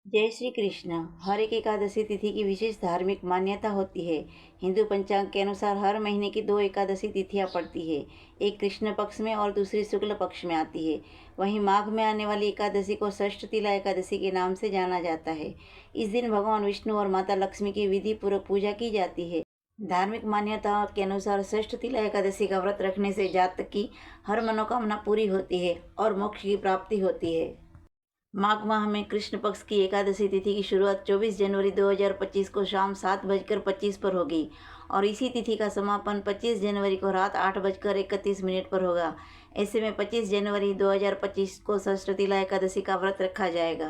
जय श्री कृष्ण। हर एक एकादशी तिथि की विशेष धार्मिक मान्यता होती है। हिंदू पंचांग के अनुसार हर महीने की 2 एकादशी तिथियां पड़ती है। एक कृष्ण पक्ष में और दूसरी शुक्ल पक्ष में आती है। वहीं माघ में आने वाली एकादशी को षष्ठतिला एकादशी के नाम से जाना जाता है। इस दिन भगवान विष्णु और माता लक्ष्मी की विधि पूर्वक पूजा की जाती है। धार्मिक मान्यताओं के अनुसार षष्ठतिला एकादशी का व्रत रखने से जातक की हर मनोकामना पूरी होती है और मोक्ष की प्राप्ति होती है। माघ माह में कृष्ण पक्ष की एकादशी तिथि की शुरुआत 24 जनवरी 2025 को शाम 7:25 पर होगी और इसी तिथि का समापन 25 जनवरी को रात 8:31 पर होगा। ऐसे में 25 जनवरी 2025 को षष्ठतिला एकादशी का व्रत रखा जाएगा।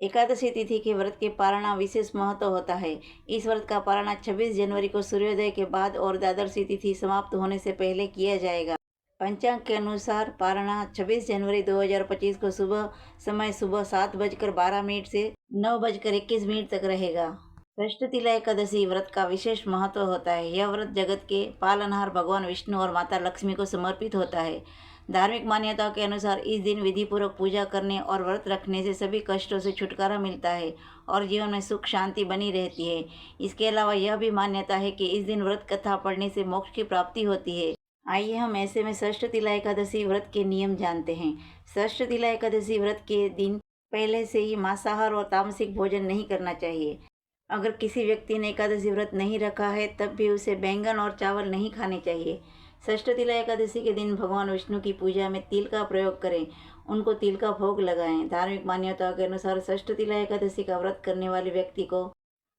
एकादशी तिथि के व्रत के पारणा विशेष महत्व होता है। इस व्रत का पारणा 26 जनवरी को सूर्योदय के बाद और द्वादशी तिथि समाप्त होने से पहले किया जाएगा। पंचांग के अनुसार पारणा 26 जनवरी 2025 को सुबह 7:12 से 9:21 तक रहेगा। षष्ठतिला एकादशी व्रत का विशेष महत्व होता है। यह व्रत जगत के पालनहार भगवान विष्णु और माता लक्ष्मी को समर्पित होता है। धार्मिक मान्यताओं के अनुसार इस दिन विधिपूर्वक पूजा करने और व्रत रखने से सभी कष्टों से छुटकारा मिलता है और जीवन में सुख शांति बनी रहती है। इसके अलावा यह भी मान्यता है कि इस दिन व्रत कथा पढ़ने से मोक्ष की प्राप्ति होती है। आइए हम ऐसे में षष्ठतिला एकादशी व्रत के नियम जानते हैं। षष्ठतिला एकादशी व्रत के दिन पहले से ही मांसाहार और तामसिक भोजन नहीं करना चाहिए। अगर किसी व्यक्ति ने एकादशी व्रत नहीं रखा है तब भी उसे बैंगन और चावल नहीं खाने चाहिए। षष्ठतिला एकादशी के दिन भगवान विष्णु की पूजा में तिल का प्रयोग करें, उनको तिल का भोग लगाएं। धार्मिक मान्यताओं के अनुसार षष्ठतिला एकादशी का व्रत करने वाले व्यक्ति को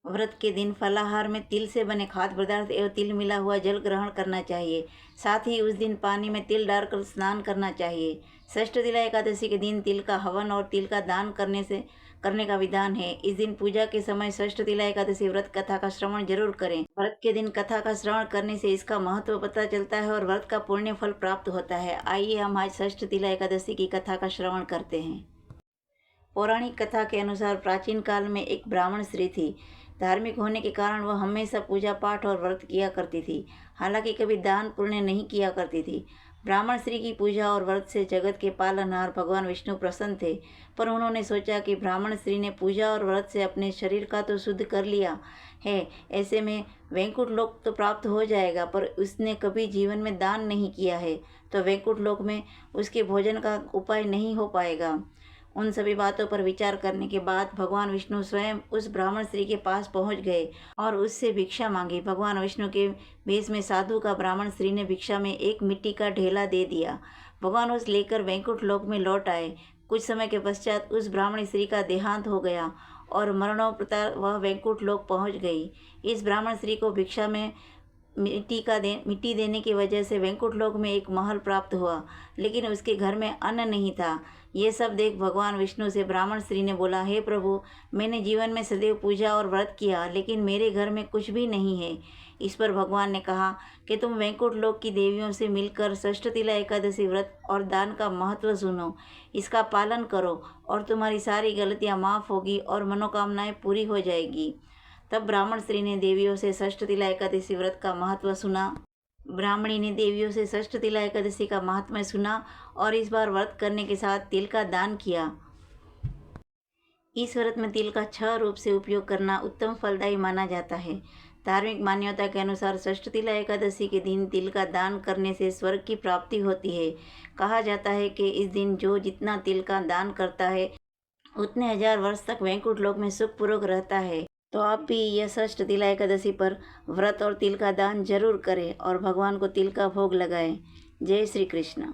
व्रत के दिन फलाहार में तिल से बने खाद्य पदार्थ एवं तिल मिला हुआ जल ग्रहण करना चाहिए। साथ ही उस दिन पानी में तिल डालकर स्नान करना चाहिए। षष्ठतिला एकादशी के दिन तिल का हवन और तिल का दान करने का विधान है। इस दिन पूजा के समय षष्ठतिला एकादशी व्रत कथा का श्रवण जरूर करें। व्रत के दिन कथा का श्रवण करने से इसका महत्व पता चलता है और व्रत का पुण्य फल प्राप्त होता है। आइए हम आज षष्ठतिला एकादशी की कथा का श्रवण करते हैं। पौराणिक कथा के अनुसार प्राचीन काल में एक ब्राह्मण स्त्री थी। धार्मिक होने के कारण वह हमेशा पूजा पाठ और व्रत किया करती थी, हालांकि कभी दान पुण्य नहीं किया करती थी। ब्राह्मण स्त्री की पूजा और व्रत से जगत के पालनहार भगवान विष्णु प्रसन्न थे, पर उन्होंने सोचा कि ब्राह्मण स्त्री ने पूजा और व्रत से अपने शरीर का तो शुद्ध कर लिया है, ऐसे में वैकुंठ लोक तो प्राप्त हो जाएगा, पर उसने कभी जीवन में दान नहीं किया है तो वैकुंठ लोक में उसके भोजन का उपाय नहीं हो पाएगा। उन सभी बातों पर विचार करने के बाद भगवान विष्णु स्वयं उस ब्राह्मण स्त्री के पास पहुंच गए और उससे भिक्षा मांगी। भगवान विष्णु के वेश में साधु का ब्राह्मण स्त्री ने भिक्षा में एक मिट्टी का ढेला दे दिया। भगवान उस लेकर वैकुंठ लोक में लौट आए। कुछ समय के पश्चात उस ब्राह्मण स्त्री का देहांत हो गया और मरणोपरांत वह वैकुंठ लोक पहुँच गई। इस ब्राह्मण स्त्री को भिक्षा में मिट्टी देने की वजह से वैकुंठ लोक में एक महल प्राप्त हुआ, लेकिन उसके घर में अन्न नहीं था। ये सब देख भगवान विष्णु से ब्राह्मण स्त्री ने बोला, हे प्रभु, मैंने जीवन में सदैव पूजा और व्रत किया, लेकिन मेरे घर में कुछ भी नहीं है। इस पर भगवान ने कहा कि तुम वैकुंठ लोक की देवियों से मिलकर षष्ठतिला एकादशी व्रत और दान का महत्व सुनो, इसका पालन करो और तुम्हारी सारी गलतियाँ माफ़ होगी और मनोकामनाएं पूरी हो जाएगी। तब ब्राह्मण स्त्री ने देवियों से षष्ठतिला एकादशी व्रत का महत्व सुना। ब्राह्मणी ने देवियों से षष्ठतिला एकादशी का महात्म्य सुना और इस बार व्रत करने के साथ तिल का दान किया। इस व्रत में तिल का 6 रूप से उपयोग करना उत्तम फलदायी माना जाता है। धार्मिक मान्यता के अनुसार षष्ठतिला एकादशी के दिन तिल का दान करने से स्वर्ग की प्राप्ति होती है। कहा जाता है कि इस दिन जो जितना तिल का दान करता है उतने 1000 वर्ष तक वैकुंठ लोक में सुखपूर्वक रहता है। तो आप भी यह षष्ठतिला एकादशी पर व्रत और तिल का दान जरूर करें और भगवान को तिल का भोग लगाएं। जय श्री कृष्ण।